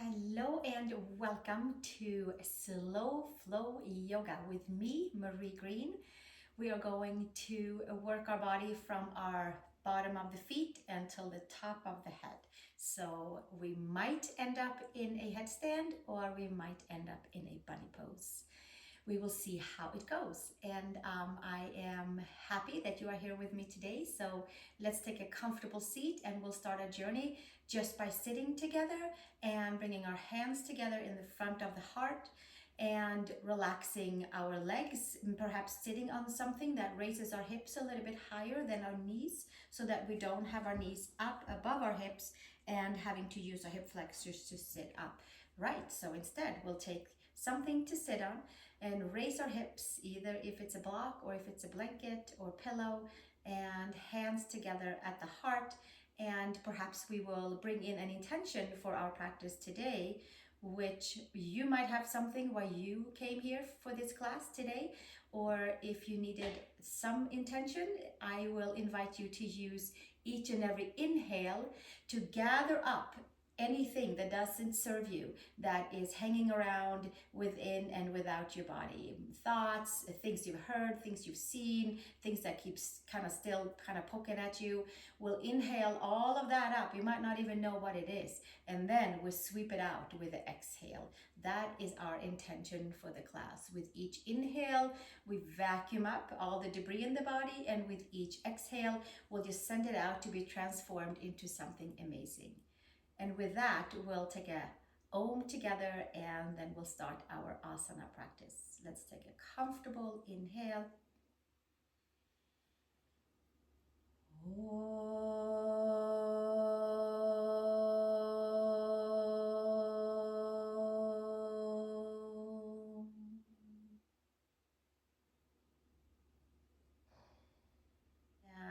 Hello and welcome to Slow Flow Yoga with me, Marie Green. We are going to work our body from our bottom of the feet until the top of the head. So we might end up in a headstand or we might end up in a bunny pose. We will see how it goes. And I am happy that you are here with me today. So let's take a comfortable seat and we'll start a journey just by sitting together and bringing our hands together in the front of the heart and relaxing our legs, perhaps sitting on something that raises our hips a little bit higher than our knees so that we don't have our knees up above our hips and having to use our hip flexors to sit up. Right, so instead we'll take something to sit on and raise our hips, either if it's a block or if it's a blanket or pillow, and hands together at the heart. And perhaps we will bring in an intention for our practice today, which you might have something why you came here for this class today, or if you needed some intention, I will invite you to use each and every inhale to gather up anything that doesn't serve you, that is hanging around within and without your body. Thoughts, things you've heard, things you've seen, things that keeps kind of still kind of poking at you. We'll inhale all of that up. You might not even know what it is. And then we'll sweep it out with the exhale. That is our intention for the class. With each inhale, we vacuum up all the debris in the body, and with each exhale, we'll just send it out to be transformed into something amazing. And with that, we'll take a Om together and then we'll start our asana practice. Let's take a comfortable inhale.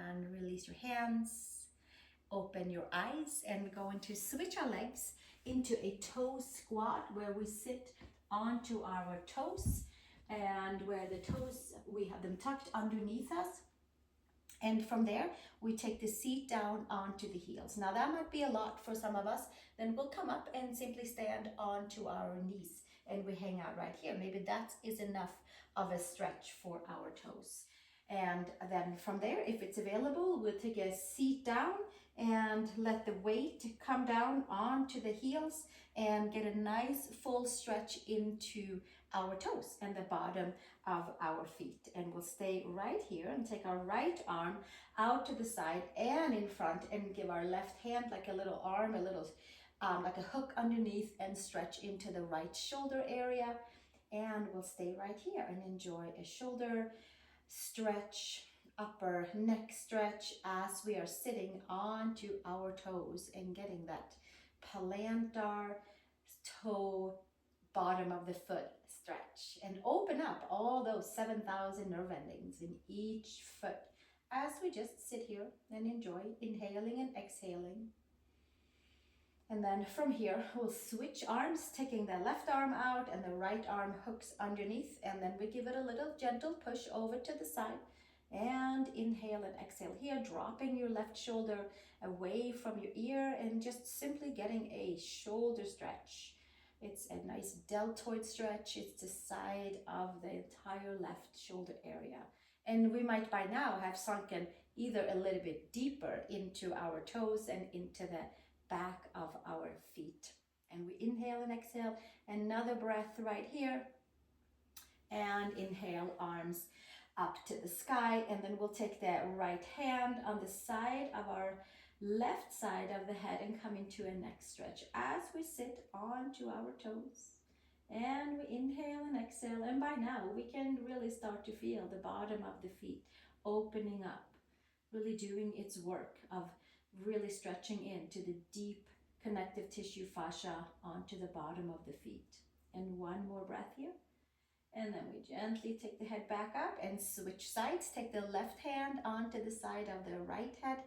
And release your hands. Open your eyes, and we're going to switch our legs into a toe squat where we sit onto our toes, and where the toes, we have them tucked underneath us. And from there, we take the seat down onto the heels. Now that might be a lot for some of us. Then we'll come up and simply stand onto our knees and we hang out right here. Maybe that is enough of a stretch for our toes. And then from there, if it's available, we'll take a seat down and let the weight come down onto the heels and get a nice full stretch into our toes and the bottom of our feet. And we'll stay right here and take our right arm out to the side and in front and give our left hand like a little arm, a little like a hook underneath, and stretch into the right shoulder area. And we'll stay right here and enjoy a shoulder stretch, upper neck stretch as we are sitting onto our toes and getting that plantar toe bottom of the foot stretch, and open up all those 7,000 nerve endings in each foot as we just sit here and enjoy inhaling and exhaling. And then from here, we'll switch arms, taking the left arm out and the right arm hooks underneath. And then we give it a little gentle push over to the side and inhale and exhale here, dropping your left shoulder away from your ear and just simply getting a shoulder stretch. It's a nice deltoid stretch. It's the side of the entire left shoulder area. And we might by now have sunken either a little bit deeper into our toes and into the back of our feet. And we inhale and exhale, another breath right here, and inhale, arms up to the sky. And then we'll take the right hand on the side of our left side of the head and come into a neck stretch as we sit onto our toes. And we inhale and exhale, and by now we can really start to feel the bottom of the feet opening up, really doing its work of really stretching into the deep connective tissue fascia onto the bottom of the feet. And one more breath here. And then we gently take the head back up and switch sides. Take the left hand onto the side of the right head,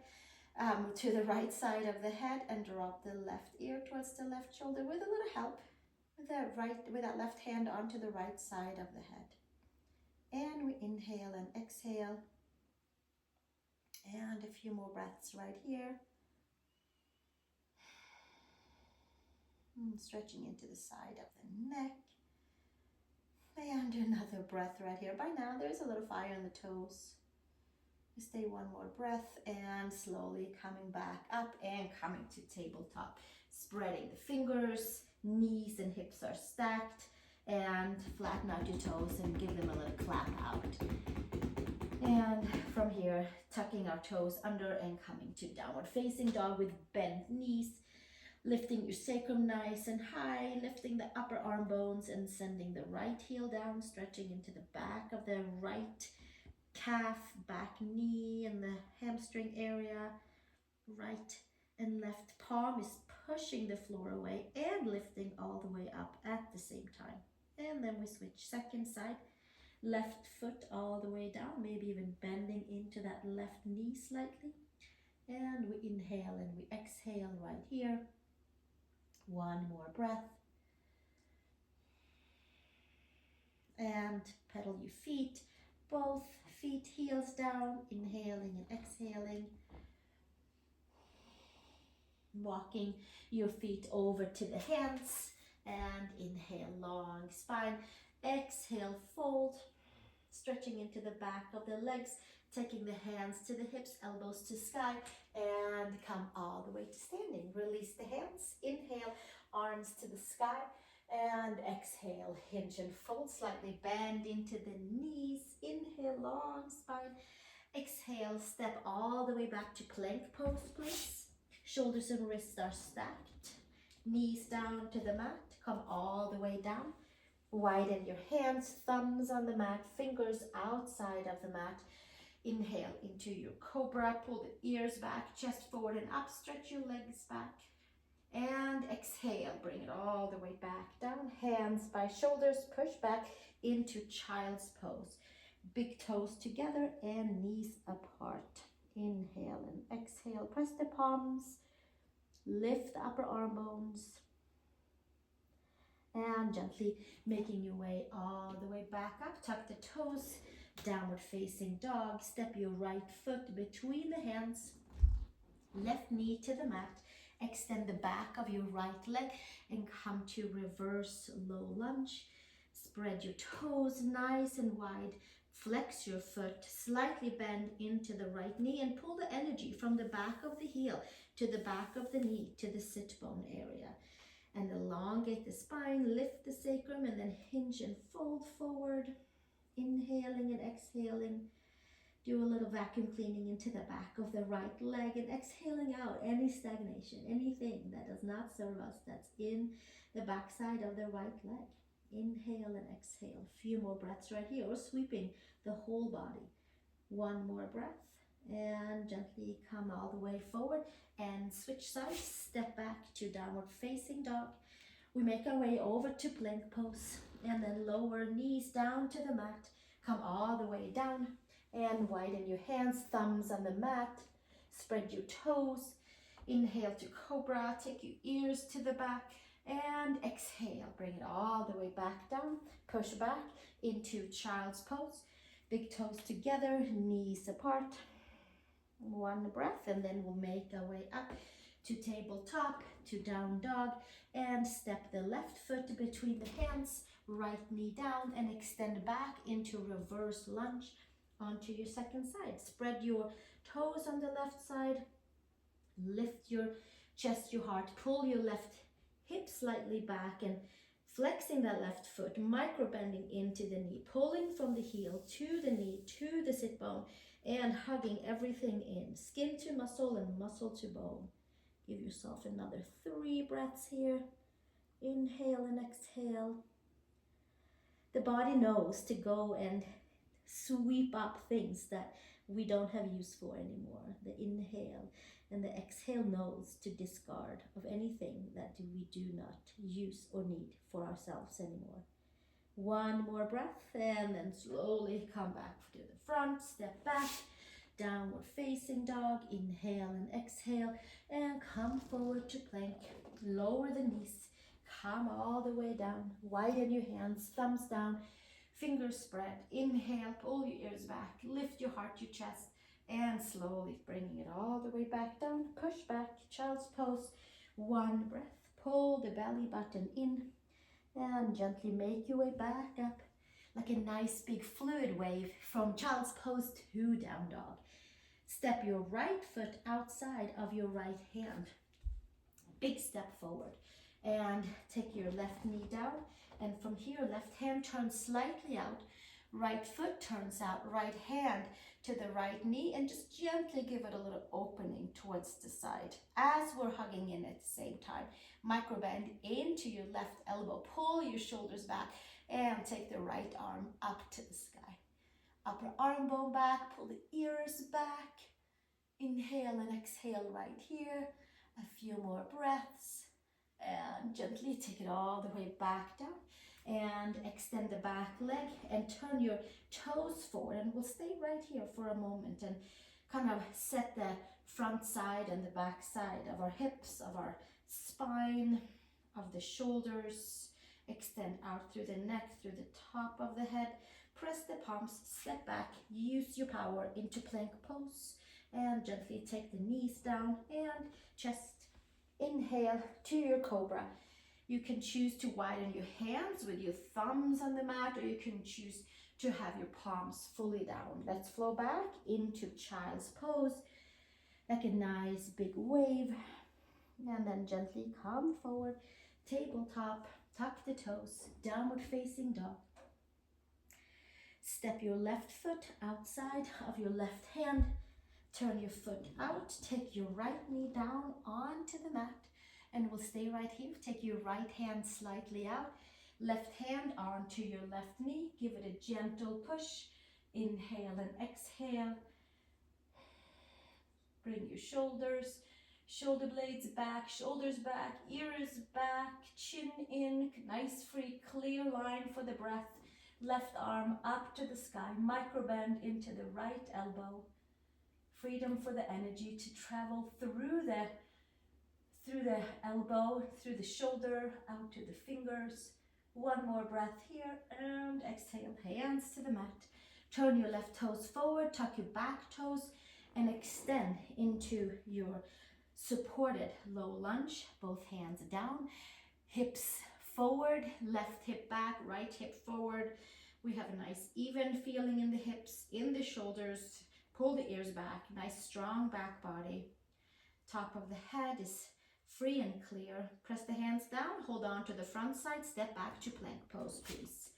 to the right side of the head, and drop the left ear towards the left shoulder with a little help with that left hand onto the right side of the head. And we inhale and exhale. And a few more breaths right here. Stretching into the side of the neck. And another breath right here. By now, there's a little fire on the toes. Stay one more breath and slowly coming back up and coming to tabletop. Spreading the fingers, knees and hips are stacked, and flatten out your toes and give them a little clap out. And from here, tucking our toes under and coming to downward facing dog with bent knees. Lifting your sacrum nice and high, lifting the upper arm bones and sending the right heel down, stretching into the back of the right calf, back knee and the hamstring area. Right and left palm is pushing the floor away and lifting all the way up at the same time. And then we switch second side, left foot all the way down, maybe even bending into that left knee slightly. And we inhale and we exhale right here. One more breath. And pedal your feet, both feet heels down, inhaling and exhaling. Walking your feet over to the hands and inhale, long spine. Exhale, fold, stretching into the back of the legs, taking the hands to the hips, elbows to sky, and come all the way to standing. Release the hands, inhale, arms to the sky, and exhale, hinge and fold, slightly bend into the knees. Inhale, long spine. Exhale, step all the way back to plank pose, please. Shoulders and wrists are stacked. Knees down to the mat, come all the way down. Widen your hands, thumbs on the mat, fingers outside of the mat. Inhale into your cobra, pull the ears back, chest forward and up, stretch your legs back. And exhale, bring it all the way back down. Hands by shoulders, push back into child's pose. Big toes together and knees apart. Inhale and exhale, press the palms, lift the upper arm bones. And gently making your way all the way back up. Tuck the toes, downward facing dog. Step your right foot between the hands. Left knee to the mat. Extend the back of your right leg and come to reverse low lunge. Spread your toes nice and wide. Flex your foot, slightly bend into the right knee and pull the energy from the back of the heel to the back of the knee to the sit bone area. And elongate the spine, lift the sacrum, and then hinge and fold forward. Inhaling and exhaling. Do a little vacuum cleaning into the back of the right leg and exhaling out any stagnation, anything that does not serve us that's in the backside of the right leg. Inhale and exhale. A few more breaths right here, or sweeping the whole body. One more breath. And gently come all the way forward and switch sides. Step back to downward facing dog. We make our way over to plank pose and then lower knees down to the mat. Come all the way down and widen your hands, thumbs on the mat. Spread your toes. Inhale to cobra. Take your ears to the back and exhale. Bring it all the way back down. Push back into child's pose. Big toes together, knees apart. One breath and then we'll make our way up to tabletop, to down dog, and step the left foot between the hands, right knee down and extend back into reverse lunge onto your second side. Spread your toes on the left side, lift your chest, your heart, pull your left hip slightly back and flexing that left foot, micro bending into the knee, pulling from the heel to the knee, to the sit bone, and hugging everything in, skin to muscle and muscle to bone. Give yourself another 3 breaths here. Inhale and exhale. The body knows to go and sweep up things that we don't have use for anymore. The inhale and the exhale knows to discard of anything that we do not use or need for ourselves anymore. One more breath and then slowly come back to the front, step back, downward facing dog, inhale and exhale, and come forward to plank. Lower the knees, come all the way down, widen your hands, thumbs down, fingers spread. Inhale, pull your ears back, lift your heart, your chest, and slowly bringing it all the way back down. Push back, child's pose. One breath, pull the belly button in and gently make your way back up like a nice big fluid wave from child's pose to down dog. Step your right foot outside of your right hand. Big step forward and take your left knee down, and from here left hand turns slightly out, right foot turns out, right hand to the right knee, and just gently give it a little opening towards the side as we're hugging in at the same time. Micro bend into your left elbow, pull your shoulders back and take the right arm up to the sky. Upper arm bone back, pull the ears back. Inhale and exhale right here. A few more breaths and gently take it all the way back down and extend the back leg and turn your toes forward, and we'll stay right here for a moment and kind of set the front side and the back side of our hips, of our spine, of the shoulders. Extend out through the neck, through the top of the head. Press the palms, step back, use your power into plank pose, and gently take the knees down and chest. Inhale to your cobra. You can choose to widen your hands with your thumbs on the mat, or you can choose to have your palms fully down. Let's flow back into child's pose, like a nice big wave, and then gently come forward, tabletop, tuck the toes, downward facing dog. Step your left foot outside of your left hand. Turn your foot out, take your right knee down onto the mat, and we'll stay right here. Take your right hand slightly out, left hand onto your left knee. Give it a gentle push. Inhale and exhale. Bring your shoulders, shoulder blades back, shoulders back, ears back, chin in. Nice, free, clear line for the breath. Left arm up to the sky, micro bend into the right elbow. Freedom for the energy to travel through the elbow, through the shoulder, out to the fingers. One more breath here and exhale, hands to the mat. Turn your left toes forward, tuck your back toes and extend into your supported low lunge. Both hands down, hips forward, left hip back, right hip forward. We have a nice even feeling in the hips, in the shoulders. Pull the ears back, nice strong back body. Top of the head is free and clear. Press the hands down, hold on to the front side, step back to plank pose, please.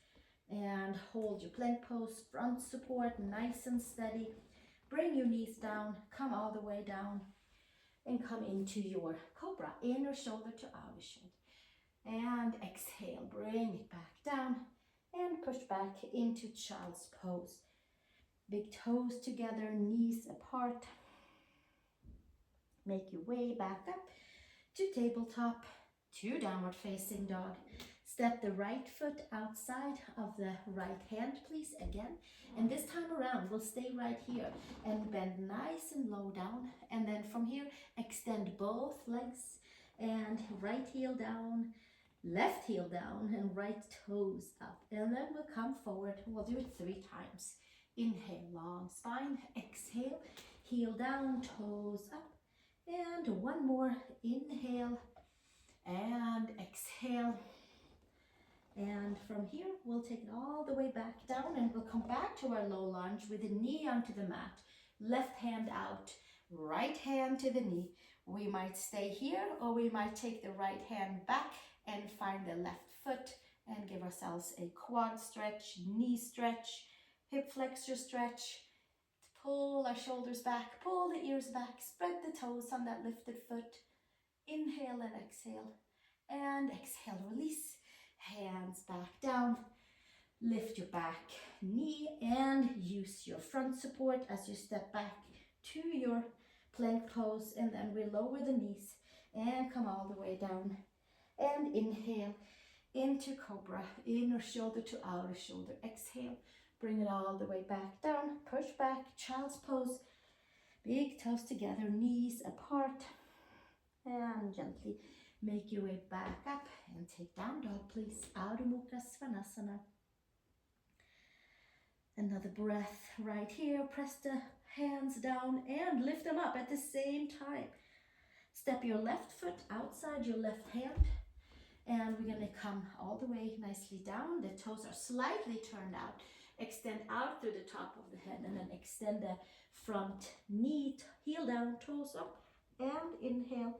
And hold your plank pose, front support, nice and steady. Bring your knees down, come all the way down, and come into your cobra, inner shoulder to outer shoulder. And exhale, bring it back down, and push back into child's pose. Big toes together, knees apart. Make your way back up to tabletop, to downward facing dog. Step the right foot outside of the right hand, please, again. And this time around, we'll stay right here and bend nice and low down. And then from here, extend both legs and right heel down, left heel down, and right toes up. And then we'll come forward. We'll do it 3 times. Inhale, long spine. Exhale, heel down, toes up. And one more. Inhale and exhale. And from here, we'll take it all the way back down, and we'll come back to our low lunge with the knee onto the mat. Left hand out, right hand to the knee. We might stay here, or we might take the right hand back and find the left foot and give ourselves a quad stretch, knee stretch, hip flexor stretch. Pull our shoulders back, pull the ears back, spread the toes on that lifted foot. Inhale and exhale. And exhale, release. Hands back down. Lift your back knee and use your front support as you step back to your plank pose. And then we lower the knees and come all the way down. And inhale into cobra, inner shoulder to outer shoulder. Exhale. Bring it all the way back down, push back, child's pose, big toes together, knees apart, and gently make your way back up and take down dog, please. Adho Mukha Svanasana. Another breath right here, press the hands down and lift them up at the same time. Step your left foot outside your left hand, and we're going to come all the way nicely down. The toes are slightly turned out. Extend out through the top of the head, and then extend the front knee, heel down, toes up, and inhale,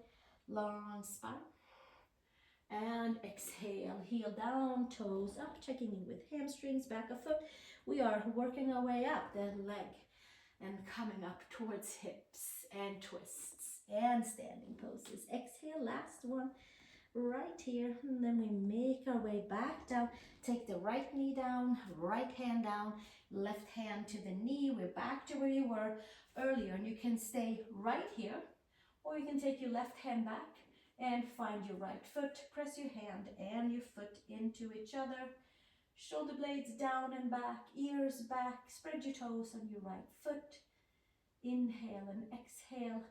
long spine. And exhale, heel down, toes up, checking in with hamstrings, back of foot. We are working our way up the leg and coming up towards hips and twists and standing poses. Exhale, last one right here, and then we make our way back down. Take the right knee down, right hand down, left hand to the knee. We're back to where you were earlier, and you can stay right here, or you can take your left hand back and find your right foot. Press your hand and your foot into each other. Shoulder blades down and back, ears back. Spread your toes on your right foot. Inhale and exhale.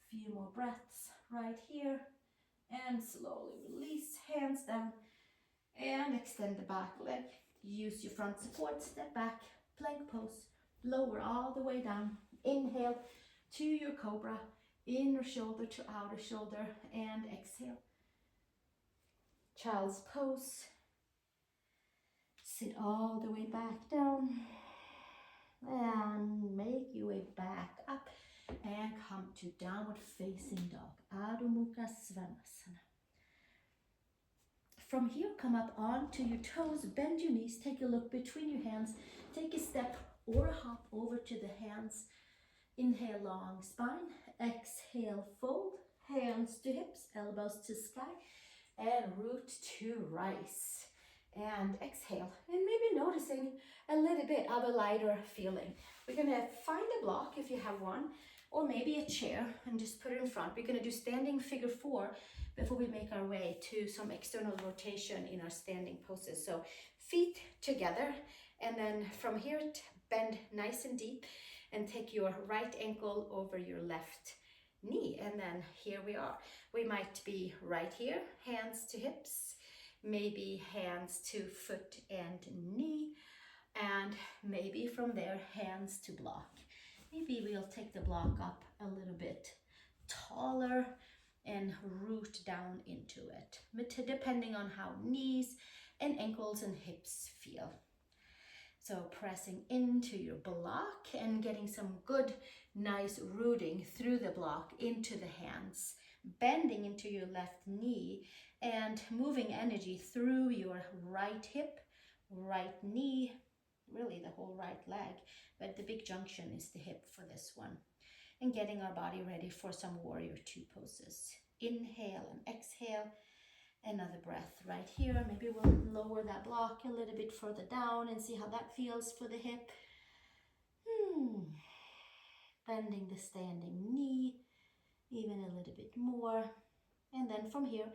Few more breaths right here. And slowly release, hands down. And extend the back leg. Use your front support, step back, plank pose. Lower all the way down. Inhale to your cobra. Inner shoulder to outer shoulder, and exhale. Child's pose. Sit all the way back down and make your way back up and come to downward facing dog, Adho Mukha Svanasana. From here, come up onto your toes, bend your knees, take a look between your hands, take a step or a hop over to the hands. Inhale, long spine. Exhale, fold. Hands to hips, elbows to sky. And root to rise. And exhale. And maybe noticing a little bit of a lighter feeling. We're going to find a block if you have one, or maybe a chair, and just put it in front. We're going to do standing figure 4 before we make our way to some external rotation in our standing poses. So feet together, and then from here, bend nice and deep. And take your right ankle over your left knee. And then here we are. We might be right here, hands to hips, maybe hands to foot and knee, and maybe from there, hands to block. Maybe we'll take the block up a little bit taller and root down into it, depending on how knees and ankles and hips feel. So pressing into your block and getting some good, nice rooting through the block into the hands, bending into your left knee and moving energy through your right hip, right knee, really the whole right leg, but the big junction is the hip for this one. And getting our body ready for some warrior 2 poses. Inhale and exhale. Another breath right here. Maybe we'll lower that block a little bit further down and see how that feels for the hip. Bending the standing knee even a little bit more. And then from here,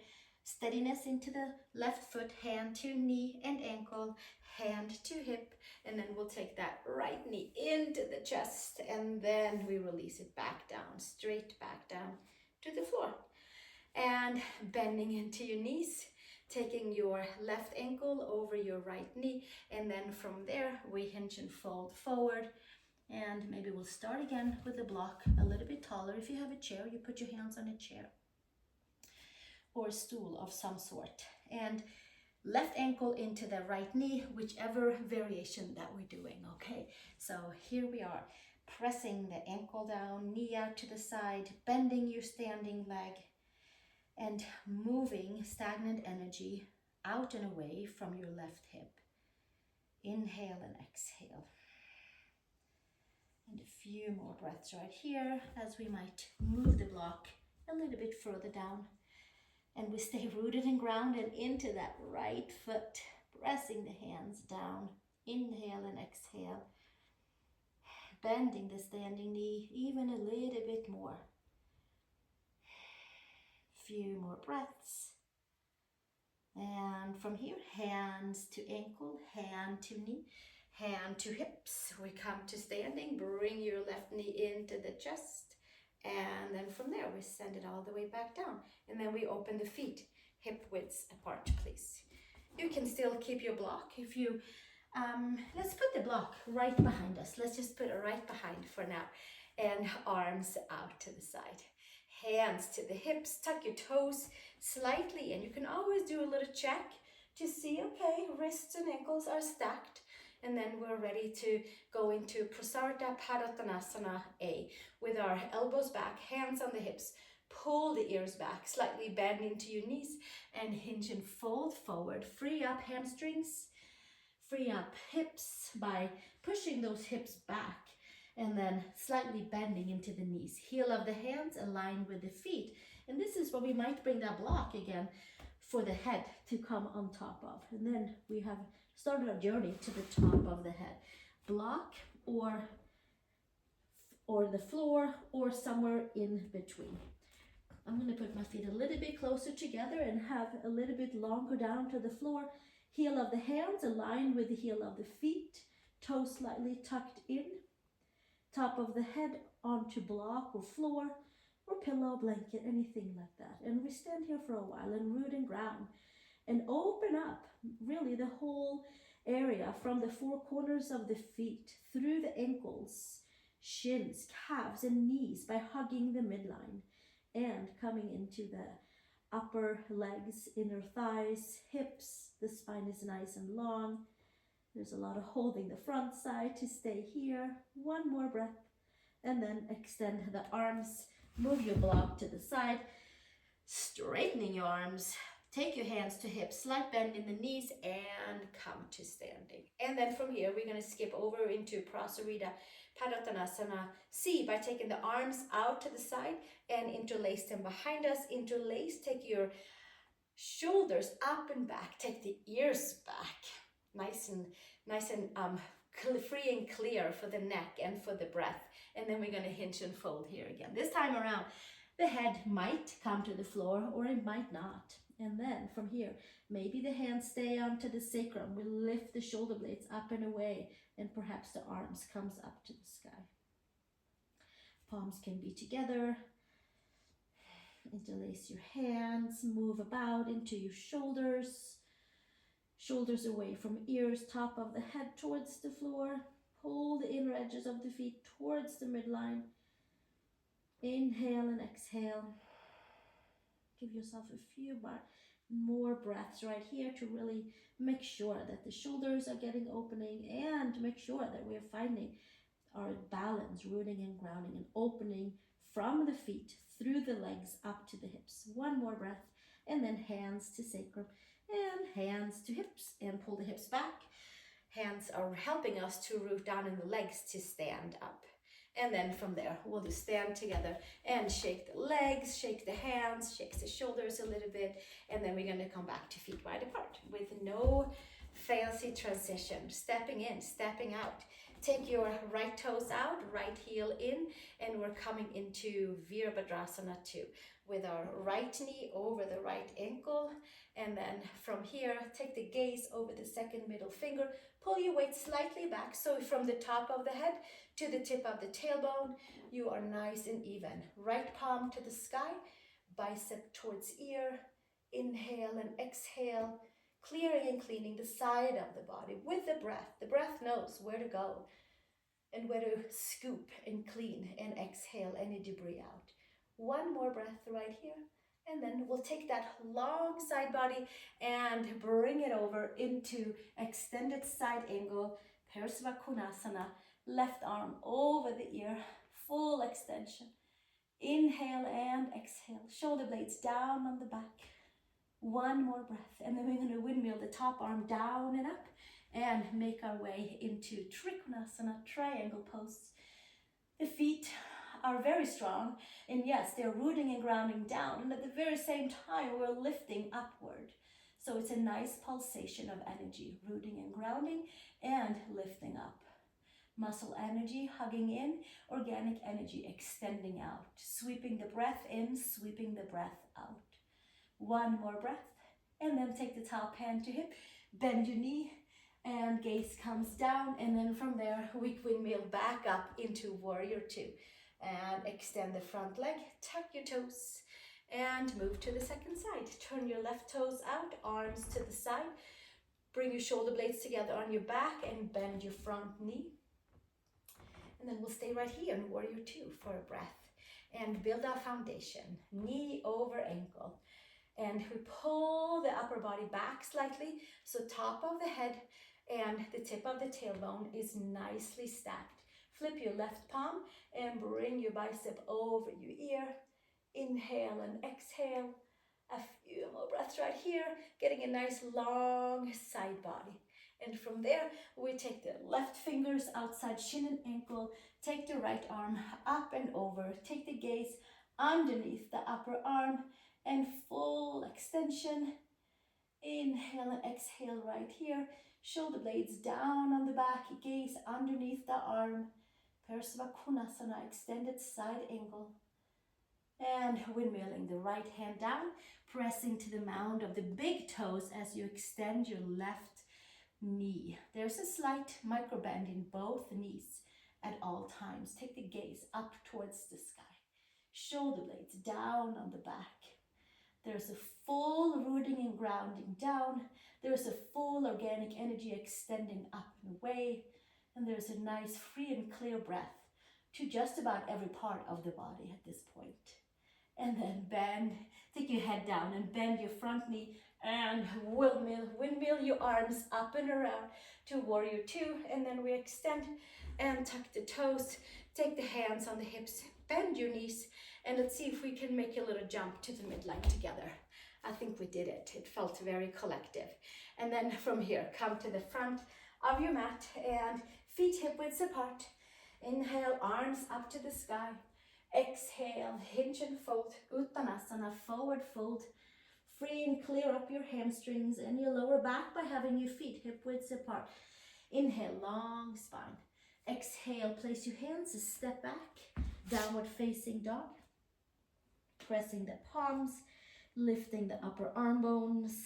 steadiness into the left foot, hand to knee and ankle, hand to hip. And then we'll take that right knee into the chest, and then we release it back down, straight back down to the floor. And bending into your knees, taking your left ankle over your right knee, and then from there we hinge and fold forward. And maybe we'll start again with the block a little bit taller. If you have a chair, you put your hands on a chair or a stool of some sort, and left ankle into the right knee, whichever variation that we're doing. Okay, so here we are, pressing the ankle down, knee out to the side, bending your standing leg, and moving stagnant energy out and away from your left hip. Inhale and exhale. And a few more breaths right here as we might move the block a little bit further down. And we stay rooted and grounded into that right foot, pressing the hands down. Inhale and exhale. Bending the standing knee even a little bit more. Few more breaths. And from here, hands to ankle, hand to knee, hand to hips. We come to standing, bring your left knee into the chest. And then from there, we send it all the way back down. And then we open the feet, hip widths apart, please. You can still keep your block. If you, let's put the block right behind us. Let's just put it right behind for now. And arms out to the side. hands to the hips, tuck your toes slightly, and you can always do a little check to see, okay, wrists and ankles are stacked, and then we're ready to go into Prasarita Padottanasana A with our elbows back, hands on the hips. Pull the ears back, slightly bend into your knees and hinge and fold forward. Free up hamstrings, free up hips by pushing those hips back and then slightly bending into the knees. Heel of the hands align with the feet. And this is where we might bring that block again for the head to come on top of. And then we have started our journey to the top of the head. Block or the floor or somewhere in between. I'm going to put my feet a little bit closer together and have a little bit longer down to the floor. Heel of the hands aligned with the heel of the feet. Toes slightly tucked in. Top of the head onto block or floor or pillow, blanket, anything like that. And we stand here for a while and root and ground. And open up really the whole area from the four corners of the feet through the ankles, shins, calves, and knees by hugging the midline. And coming into the upper legs, inner thighs, hips. The spine is nice and long. There's a lot of holding the front side to stay here. One more breath. And then extend the arms. Move your block to the side. Straightening your arms. Take your hands to hips, slight bend in the knees, and come to standing. And then from here, we're going to skip over into Prasarita Padottanasana C by taking the arms out to the side and interlace them behind us. Interlace, take your shoulders up and back, take the ears back. Nice and free and clear for the neck and for the breath. And then we're going to hinge and fold here again. This time around, the head might come to the floor or it might not. And then from here, maybe the hands stay onto the sacrum. We lift the shoulder blades up and away, and perhaps the arms comes up to the sky. Palms can be together. Interlace your hands, move about into your shoulders. Shoulders away from ears, top of the head towards the floor. Pull the inner edges of the feet towards the midline. Inhale and exhale. Give yourself a few more breaths right here to really make sure that the shoulders are getting opening and make sure that we're finding our balance, rooting and grounding and opening from the feet through the legs up to the hips. One more breath and then hands to sacrum and hands to hips and pull the hips back. Hands are helping us to root down in the legs to stand up. And then from there, we'll just stand together and shake the legs, shake the hands, shake the shoulders a little bit. And then we're going to come back to feet wide apart with no fancy transition. Stepping in, stepping out. Take your right toes out, right heel in, and we're coming into Virabhadrasana 2 with our right knee over the right ankle. And then from here, take the gaze over the second middle finger. Pull your weight slightly back. So from the top of the head to the tip of the tailbone, you are nice and even. Right palm to the sky, bicep towards ear. Inhale and exhale, clearing and cleaning the side of the body with the breath. The breath knows where to go and where to scoop and clean and exhale any debris out. One more breath right here. And then we'll take that long side body and bring it over into extended side angle, Parsva Konasana. Left arm over the ear, full extension. Inhale and exhale. Shoulder blades down on the back. One more breath. And then we're going to windmill the top arm down and up and make our way into Trikonasana, triangle pose. The feet are very strong, and yes, they're rooting and grounding down, and at the very same time we're lifting upward. So it's a nice pulsation of energy, rooting and grounding and lifting up. Muscle energy hugging in, organic energy extending out, sweeping the breath in, sweeping the breath out. One more breath, and then take the top hand to hip, bend your knee, and gaze comes down, and then from there we windmill back up into Warrior 2. And extend the front leg, tuck your toes, and move to the second side. Turn your left toes out, arms to the side. Bring your shoulder blades together on your back and bend your front knee. And then we'll stay right here in Warrior 2 for a breath. and build our foundation, knee over ankle. And we pull the upper body back slightly, so top of the head and the tip of the tailbone is nicely stacked. Flip your left palm and bring your bicep over your ear. Inhale and exhale. A few more breaths right here, getting a nice long side body. And from there, we take the left fingers outside shin and ankle, take the right arm up and over, take the gaze underneath the upper arm, and full extension. Inhale and exhale right here. Shoulder blades down on the back, gaze underneath the arm. Parsva Konasana, extended side angle. And windmilling the right hand down, pressing to the mound of the big toes as you extend your left knee. There's a slight micro bend in both knees at all times. Take the gaze up towards the sky. Shoulder blades down on the back. There's a full rooting and grounding down. There's a full organic energy extending up and away. And there's a nice free and clear breath to just about every part of the body at this point. And then bend, take your head down and bend your front knee and windmill your arms up and around to warrior two. And then we extend and tuck the toes, take the hands on the hips, bend your knees, and let's see if we can make a little jump to the midline together. I think we did it. It felt very collective. And then from here, come to the front of your mat and feet hip widths apart. Inhale, arms up to the sky. Exhale, hinge and fold, Uttanasana, forward fold. Free and clear up your hamstrings and your lower back by having your feet hip widths apart. Inhale, long spine. Exhale, place your hands a step back, downward facing dog. Pressing the palms, lifting the upper arm bones,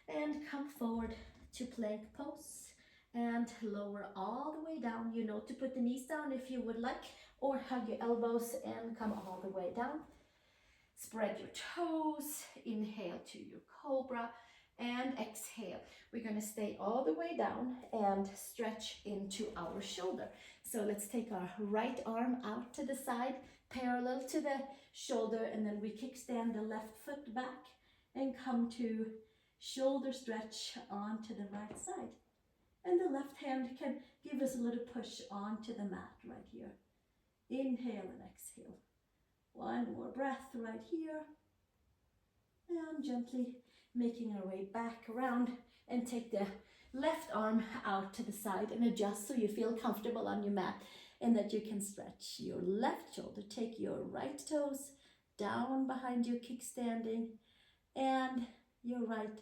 and come forward to plank pose. And lower all the way down. You know to put the knees down if you would like, or hug your elbows and come all the way down. Spread your toes, inhale to your cobra, and exhale. We're gonna stay all the way down and stretch into our shoulder. So let's take our right arm out to the side, parallel to the shoulder, and then we kickstand the left foot back and come to shoulder stretch onto the right side. And the left hand can give us a little push onto the mat right here. Inhale and exhale. One more breath right here. And gently making our way back around and take the left arm out to the side and adjust so you feel comfortable on your mat and that you can stretch your left shoulder. Take your right toes down behind you, kickstanding, and your right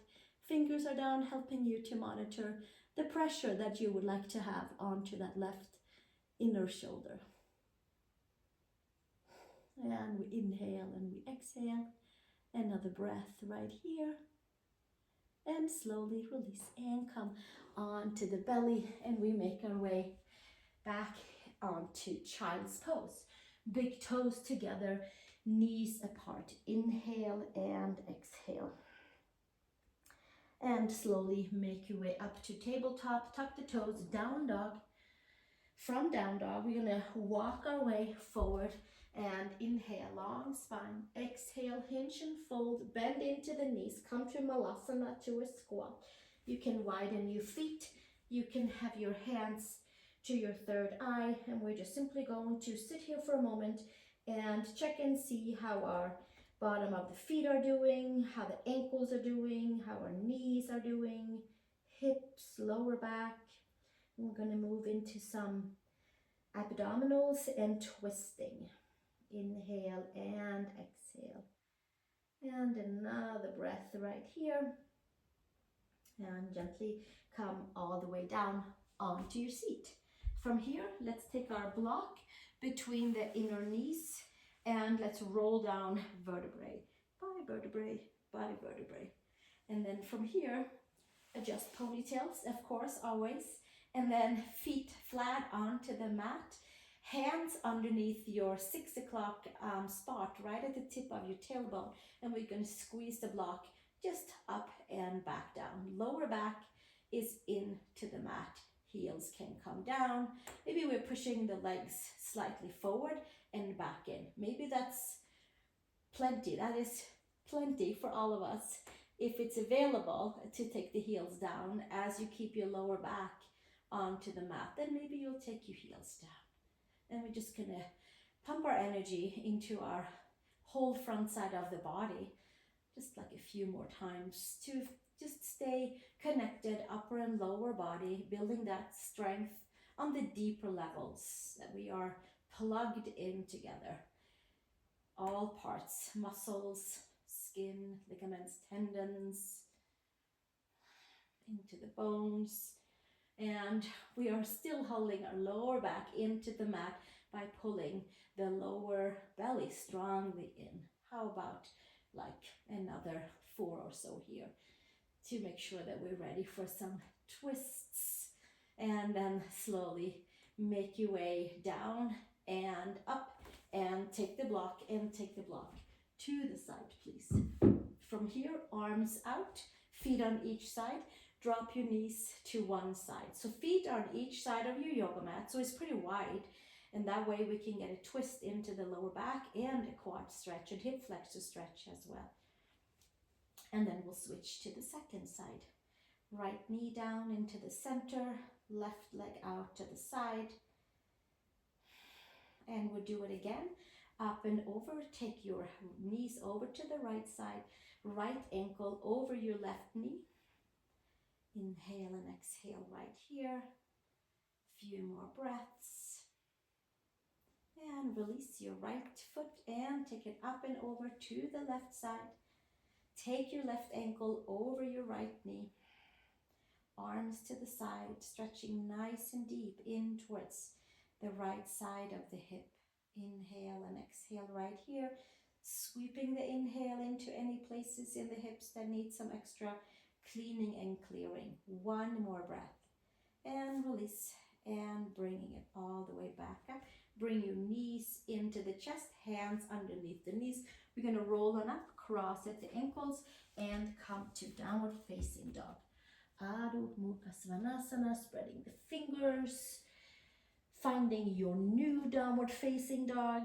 fingers are down, helping you to monitor the pressure that you would like to have onto that left inner shoulder. And we inhale and we exhale. Another breath right here. And slowly release and come onto the belly, and we make our way back onto child's pose. Big toes together, knees apart. Inhale and exhale. And slowly make your way up to tabletop. Tuck the toes, down dog. From down dog, we're gonna walk our way forward and inhale, long spine. Exhale, hinge and fold, bend into the knees. Come to Malasana, to a squat. You can widen your feet. You can have your hands to your third eye, and we're just simply going to sit here for a moment and check and see how our bottom of the feet are doing, how the ankles are doing, how our knees are doing, hips, lower back. We're going to move into some abdominals and twisting. Inhale and exhale. And another breath right here. And gently come all the way down onto your seat. From here, let's take our block between the inner knees and let's roll down vertebrae by vertebrae by vertebrae. And then from here, adjust ponytails, of course, always. And then feet flat onto the mat, hands underneath your 6 o'clock spot, right at the tip of your tailbone. And we're going to squeeze the block just up and back down. Lower back is into the mat Heels can come down. Maybe we're pushing the legs slightly forward and back in. Maybe that's plenty. That is plenty for all of us. If it's available to take the heels down as you keep your lower back onto the mat, then maybe you'll take your heels down. And we're just gonna pump our energy into our whole front side of the body, just like a few more times to just stay connected, upper and lower body, building that strength on the deeper levels that we are plugged in together. All parts, muscles, skin, ligaments, tendons, into the bones. And we are still holding our lower back into the mat by pulling the lower belly strongly in. How about like another 4 or so here to make sure that we're ready for some twists. And then slowly make your way down and up and take the block to the side, please. From here, arms out, feet on each side. Drop your knees to one side. So feet are on each side of your yoga mat, so it's pretty wide. And that way we can get a twist into the lower back and a quad stretch and hip flexor stretch as well. And then we'll switch to the second side. Right knee down into the center, left leg out to the side. And we'll do it again. Up and over, take your knees over to the right side, right ankle over your left knee. Inhale and exhale right here. Few more breaths. And release your right foot and take it up and over to the left side. Take your left ankle over your right knee. Arms to the side, stretching nice and deep in towards the right side of the hip. Inhale and exhale right here. Sweeping the inhale into any places in the hips that need some extra cleaning and clearing. One more breath. And release and bringing it all the way back up. Bring your knees into the chest, hands underneath the knees. We're going to roll on up, cross at the ankles, and come to downward facing dog. Adho Mukha Svanasana, spreading the fingers, finding your new downward facing dog.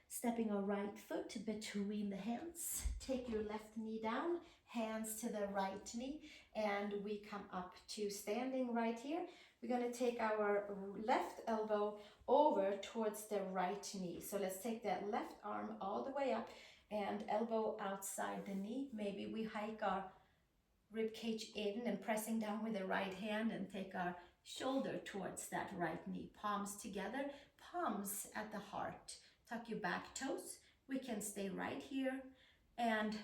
Stepping our right foot between the hands. Take your left knee down, hands to the right knee, and we come up to standing right here. We're going to take our left elbow over towards the right knee. So let's take that left arm all the way up and elbow outside the knee. Maybe we hike our rib cage in and pressing down with the right hand and take our shoulder towards that right knee. Palms together, palms at the heart. Tuck your back toes. We can stay right here and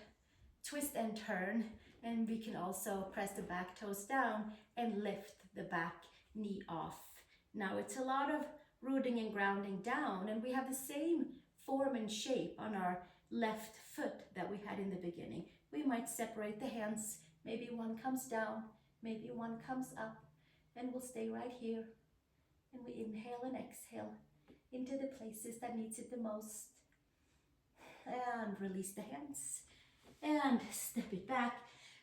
twist and turn. And we can also press the back toes down and lift the back knee off. Now it's a lot of rooting and grounding down, and we have the same form and shape on our left foot that we had in the beginning. We might separate the hands. Maybe one comes down, maybe one comes up, and we'll stay right here. And we inhale and exhale into the places that needs it the most. And release the hands and step it back.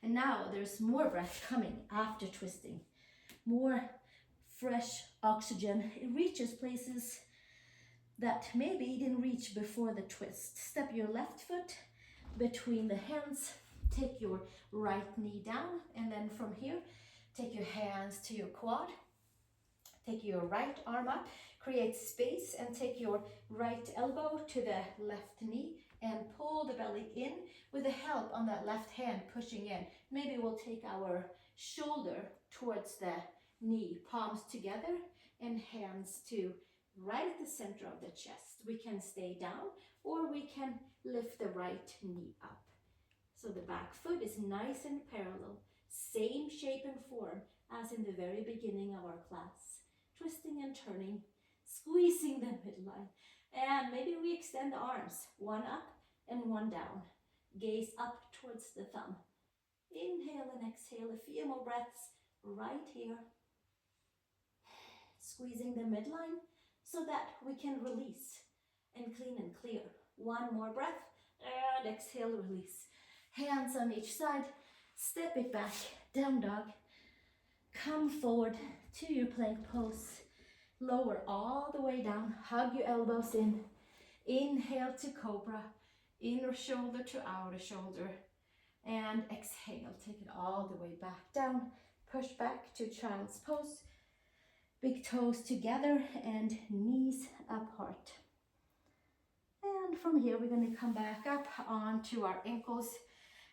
And now there's more breath coming after twisting. More fresh oxygen. It reaches places that maybe it didn't reach before the twist. Step your left foot between the hands. Take your right knee down, and then from here, take your hands to your quad. Take your right arm up, create space, and take your right elbow to the left knee and pull the belly in with the help on that left hand pushing in. Maybe we'll take our shoulder towards the knee, palms together and hands to right at the center of the chest. We can stay down or we can lift the right knee up. So the back foot is nice and parallel, same shape and form as in the very beginning of our class. Twisting and turning, squeezing the midline. And maybe we extend the arms, one up and one down. Gaze up towards the thumb. Inhale and exhale a few more breaths right here. Squeezing the midline so that we can release and clean and clear. One more breath and exhale, release. Hands on each side, step it back, down dog. Come forward to your plank pose. Lower all the way down. Hug your elbows in. Inhale to cobra. Inner shoulder to outer shoulder. And exhale. Take it all the way back down. Push back to child's pose. Big toes together and knees apart. And from here, we're going to come back up onto our ankles.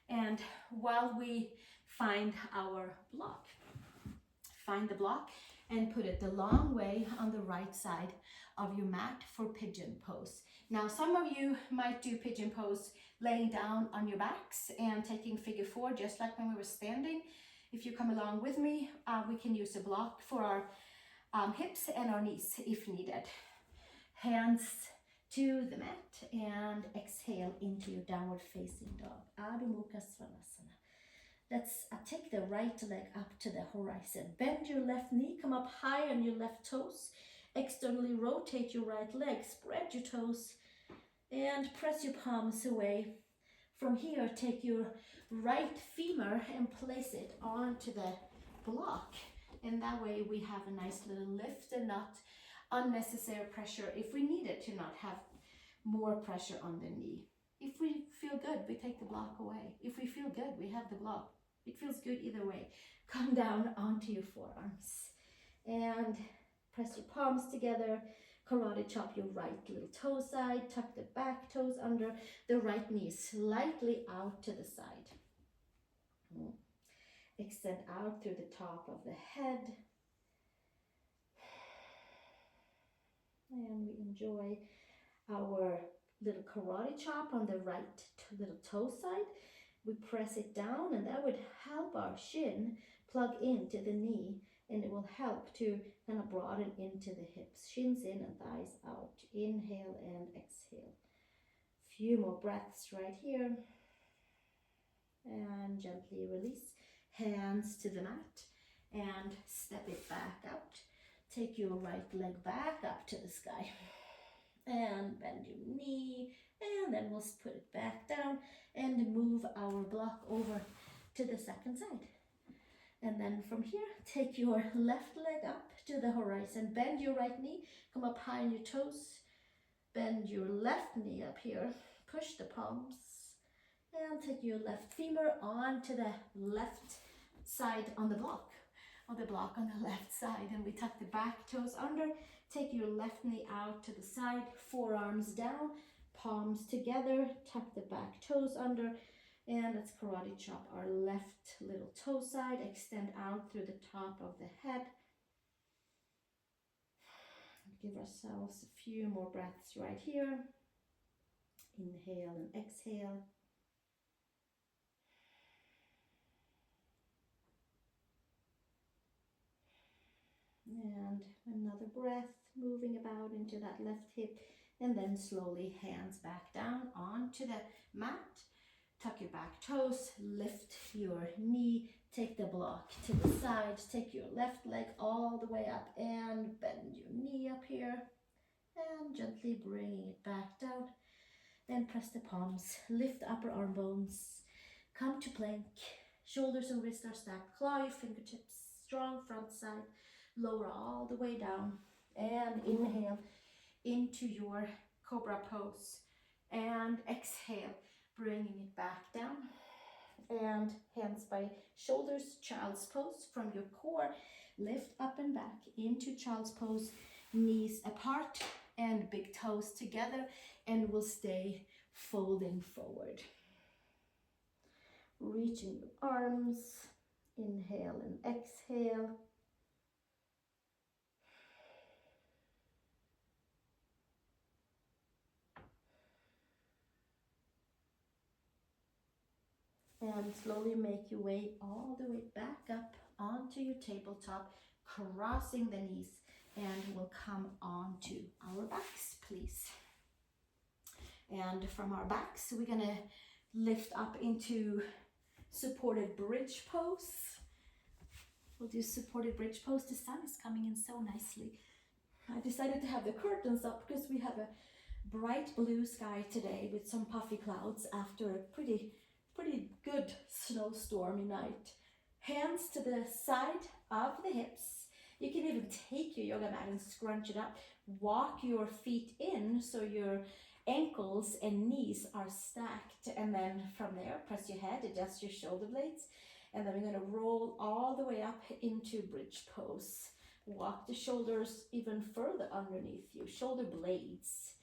And while we find our block, find the block and put it the long way on the right side of your mat for pigeon pose. Now, some of you might do pigeon pose laying down on your backs and taking figure 4, just like when we were standing. If you come along with me, we can use a block for our hips and our knees if needed. Hands to the mat and exhale into your downward facing dog. Adho Mukha Svanasana. Let's take the right leg up to the horizon. Bend your left knee, come up high on your left toes. Externally rotate your right leg, spread your toes and press your palms away. From here, take your right femur and place it onto the block. And that way we have a nice little lift and not unnecessary pressure if we need it, to not have more pressure on the knee. If we feel good, we take the block away. If we feel good, we have the block. It feels good either way. Come down onto your forearms and press your palms together. Karate chop your right little toe side. Tuck the back toes under. The right knee slightly out to the side. Extend out through the top of the head. And we enjoy our little karate chop on the right little toe side. We press it down, and that would help our shin plug into the knee, and it will help to kind of broaden into the hips. Shins in and thighs out. Inhale and exhale. Few more breaths right here. And gently release. Hands to the mat and step it back out. Take your right leg back up to the sky and bend your knee, and then we'll put it back down and move our block over to the second side. And then from here, take your left leg up to the horizon. Bend your right knee, come up high on your toes. Bend your left knee up here. Push the palms and take your left femur onto the left side on the block. On the block on the left side, and we tuck the back toes under. Take your left knee out to the side, forearms down, palms together, tuck the back toes under, and let's karate chop our left little toe side. Extend out through the top of the head. Give ourselves a few more breaths right here. Inhale and exhale. And another breath, moving about into that left hip, and then slowly hands back down onto the mat. Tuck your back toes, lift your knee, take the block to the side, take your left leg all the way up and bend your knee up here, and gently bringing it back down. Then press the palms, lift upper arm bones, come to plank, shoulders and wrists are stacked, claw your fingertips, strong front side. Lower all the way down and inhale into your cobra pose and exhale, bringing it back down, and hands by shoulders, child's pose. From your core, lift up and back into child's pose, knees apart and big toes together, and we'll stay folding forward. Reaching your arms, inhale and exhale. And slowly make your way all the way back up onto your tabletop, crossing the knees, and we'll come onto our backs, please. And from our backs, we're gonna lift up into supported bridge pose. We'll do supported bridge pose. The sun is coming in so nicely. I decided to have the curtains up because we have a bright blue sky today with some puffy clouds after a pretty good snowstormy night. Hands to the side of the hips. You can even take your yoga mat and scrunch it up. Walk your feet in so your ankles and knees are stacked. And then from there, press your head, adjust your shoulder blades. And then we're going to roll all the way up into bridge pose. Walk the shoulders even further underneath you, shoulder blades.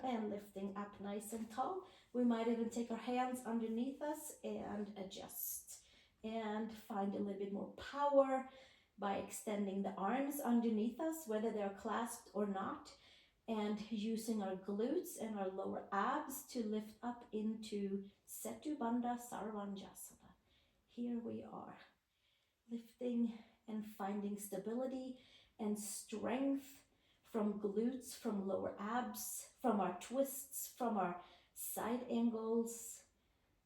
And lifting up nice and tall. We might even take our hands underneath us and adjust. And find a little bit more power by extending the arms underneath us, whether they're clasped or not, and using our glutes and our lower abs to lift up into Setu Bandha Sarvanjasana. Here we are, lifting and finding stability and strength from glutes, from lower abs, from our twists, from our side angles,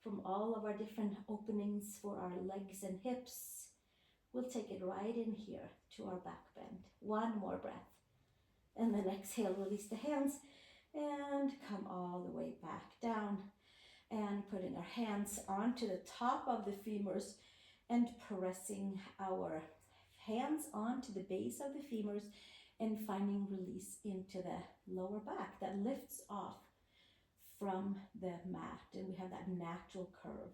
from all of our different openings for our legs and hips. We'll take it right in here to our back bend. One more breath. And then exhale, release the hands and come all the way back down. And putting our hands onto the top of the femurs and pressing our hands onto the base of the femurs and finding release into the lower back that lifts off from the mat, and we have that natural curve.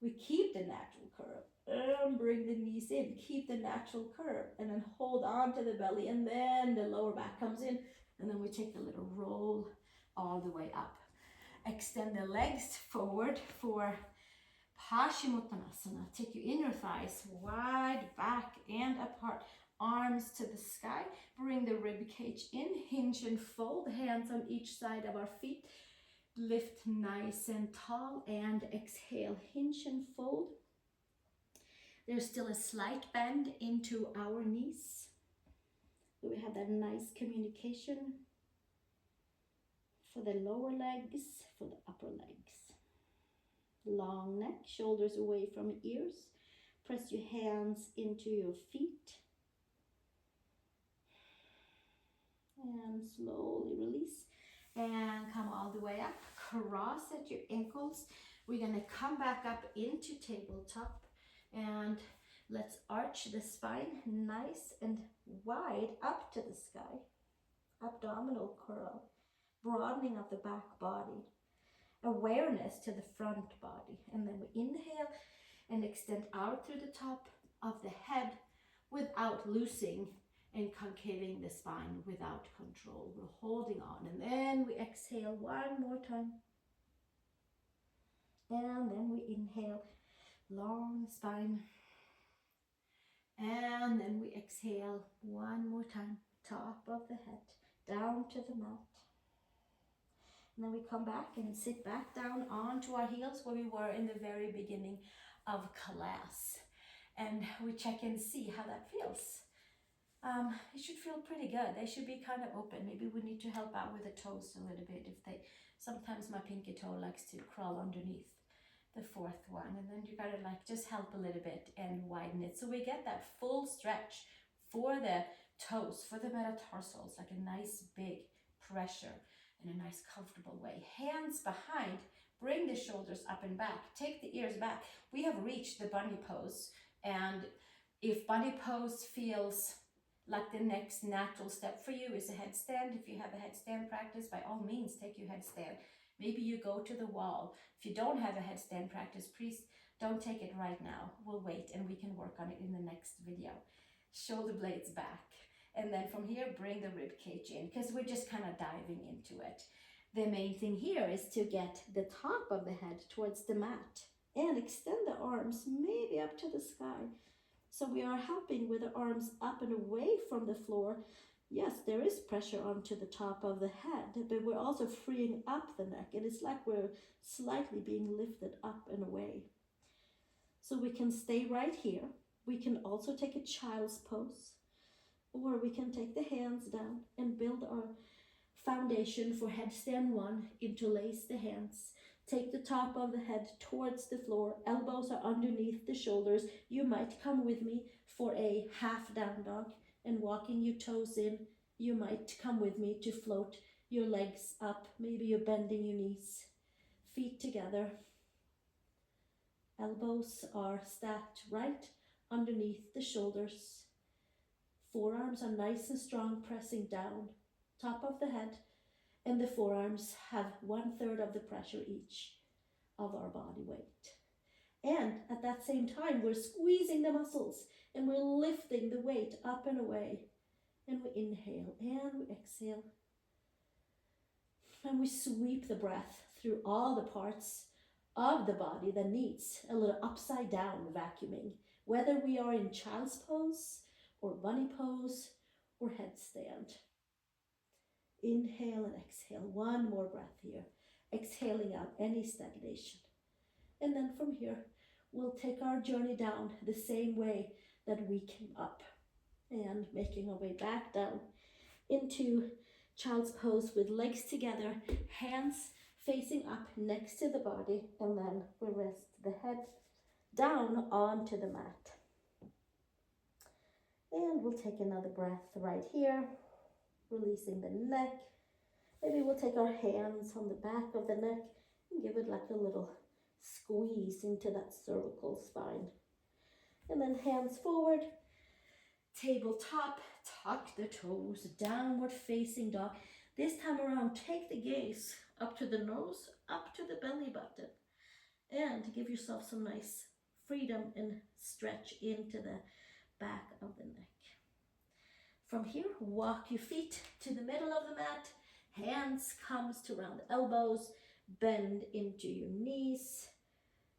We keep the natural curve and bring the knees in, keep the natural curve, and then hold on to the belly, and then the lower back comes in, and then we take a little roll all the way up. Extend the legs forward for Paschimottanasana. Take your inner thighs wide back and apart. Arms to the sky. Bring the rib cage in. Hinge and fold. Hands on each side of our feet. Lift nice and tall and exhale. Hinge and fold. There's still a slight bend into our knees. We have that nice communication for the lower legs, for the upper legs. Long neck, shoulders away from ears. Press your hands into your feet. And slowly release. And come all the way up. Cross at your ankles. We're going to come back up into tabletop. And let's arch the spine nice and wide up to the sky. Abdominal curl. Broadening of the back body. Awareness to the front body. And then we inhale and extend out through the top of the head without loosing and concaving the spine without control. We're holding on, and then we exhale one more time. And then we inhale, long spine. And then we exhale one more time, top of the head, down to the mat. And then we come back and sit back down onto our heels where we were in the very beginning of class. And we check and see how that feels. It should feel pretty good. They should be kind of open. Maybe we need to help out with the toes a little bit. Sometimes my pinky toe likes to crawl underneath the fourth one. And then you gotta just help a little bit and widen it. So we get that full stretch for the toes, for the metatarsals, like a nice big pressure in a nice comfortable way. Hands behind, bring the shoulders up and back. Take the ears back. We have reached the bunny pose. And if bunny pose feels like the next natural step for you is a headstand, if you have a headstand practice, by all means, take your headstand. Maybe you go to the wall. If you don't have a headstand practice, please don't take it right now. We'll wait and we can work on it in the next video. Shoulder blades back. And then from here, bring the rib cage in because we're just kind of diving into it. The main thing here is to get the top of the head towards the mat and extend the arms maybe up to the sky. So we are helping with the arms up and away from the floor. Yes, there is pressure onto the top of the head, but we're also freeing up the neck. And it's like we're slightly being lifted up and away. So we can stay right here. We can also take a child's pose, or we can take the hands down and build our foundation for headstand 1. Interlace the hands. Take the top of the head towards the floor. Elbows are underneath the shoulders. You might come with me for a half down dog and walking your toes in. You might come with me to float your legs up. Maybe you're bending your knees. Feet together. Elbows are stacked right underneath the shoulders. Forearms are nice and strong, pressing down, top of the head, and the forearms have 1/3 of the pressure each of our body weight. And at that same time, we're squeezing the muscles and we're lifting the weight up and away. And we inhale and we exhale. And we sweep the breath through all the parts of the body that needs a little upside down vacuuming, whether we are in child's pose or bunny pose or headstand. Inhale and exhale. One more breath here. Exhaling out any stagnation. And then from here, we'll take our journey down the same way that we came up, and making our way back down into child's pose with legs together, hands facing up next to the body, and then we rest the head down onto the mat. And we'll take another breath right here, releasing the neck. Maybe we'll take our hands on the back of the neck and give it like a little squeeze into that cervical spine. And then hands forward, tabletop, tuck the toes, downward facing dog. This time around, take the gaze up to the nose, up to the belly button, and give yourself some nice freedom and stretch into the back of the neck. From here, walk your feet to the middle of the mat, hands comes to round the elbows, bend into your knees,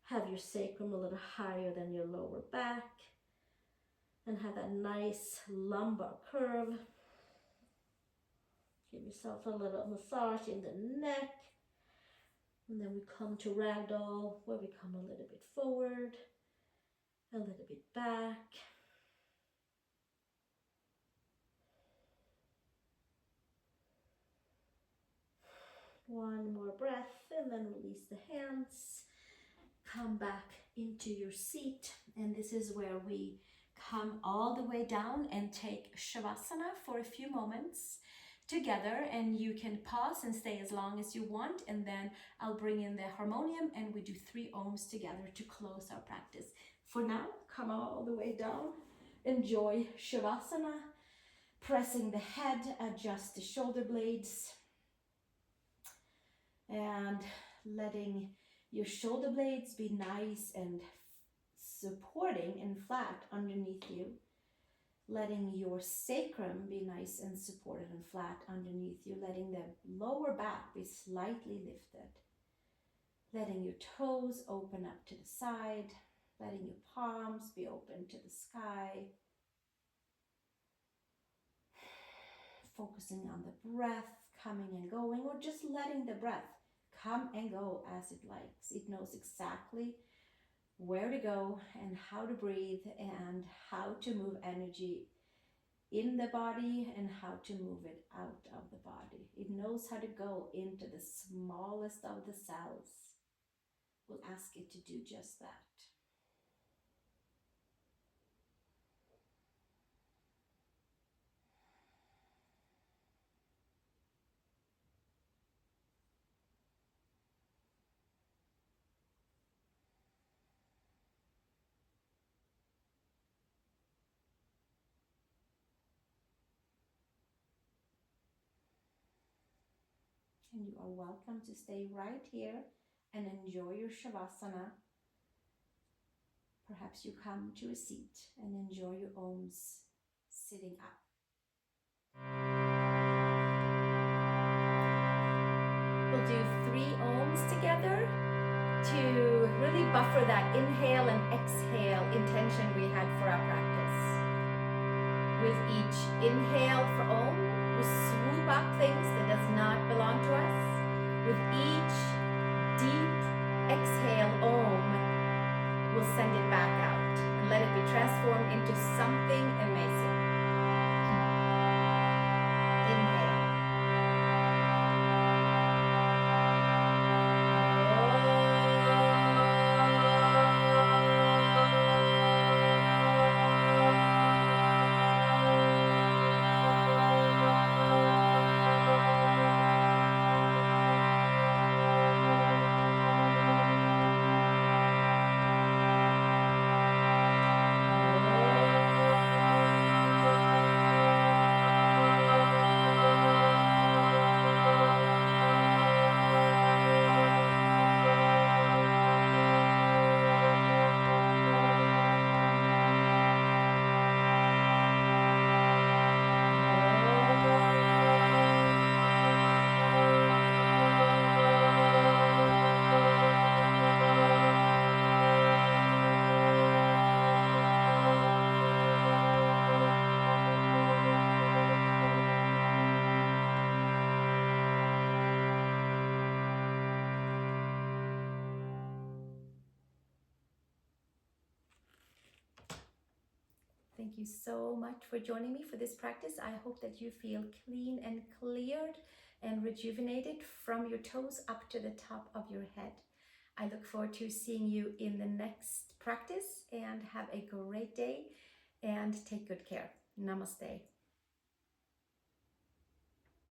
have your sacrum a little higher than your lower back, and have that nice lumbar curve. Give yourself a little massage in the neck. And then we come to ragdoll, where we come a little bit forward, a little bit back. One more breath, and then release the hands. Come back into your seat, and this is where we come all the way down and take Shavasana for a few moments together, and you can pause and stay as long as you want, and then I'll bring in the harmonium and we do 3 ohms together to close our practice. For now, come all the way down, enjoy Shavasana, pressing the head, adjust the shoulder blades, and letting your shoulder blades be nice and supporting and flat underneath you. Letting your sacrum be nice and supported and flat underneath you. Letting the lower back be slightly lifted. Letting your toes open up to the side. Letting your palms be open to the sky. Focusing on the breath coming and going, or just letting the breath come and go as it likes. It knows exactly where to go and how to breathe and how to move energy in the body and how to move it out of the body. It knows how to go into the smallest of the cells. We'll ask it to do just that. And you are welcome to stay right here and enjoy your Shavasana. Perhaps you come to a seat and enjoy your ohms sitting up. We'll do 3 ohms together to really buffer that inhale and exhale intention we had for our practice. With each inhale for Om, we swoop up things that does not belong to us. With each deep exhale, Om, we'll send it back out and let it be transformed into something amazing. Inhale. Thank you so much for joining me for this practice. I hope that you feel clean and cleared and rejuvenated from your toes up to the top of your head. I look forward to seeing you in the next practice, and have a great day and take good care. Namaste.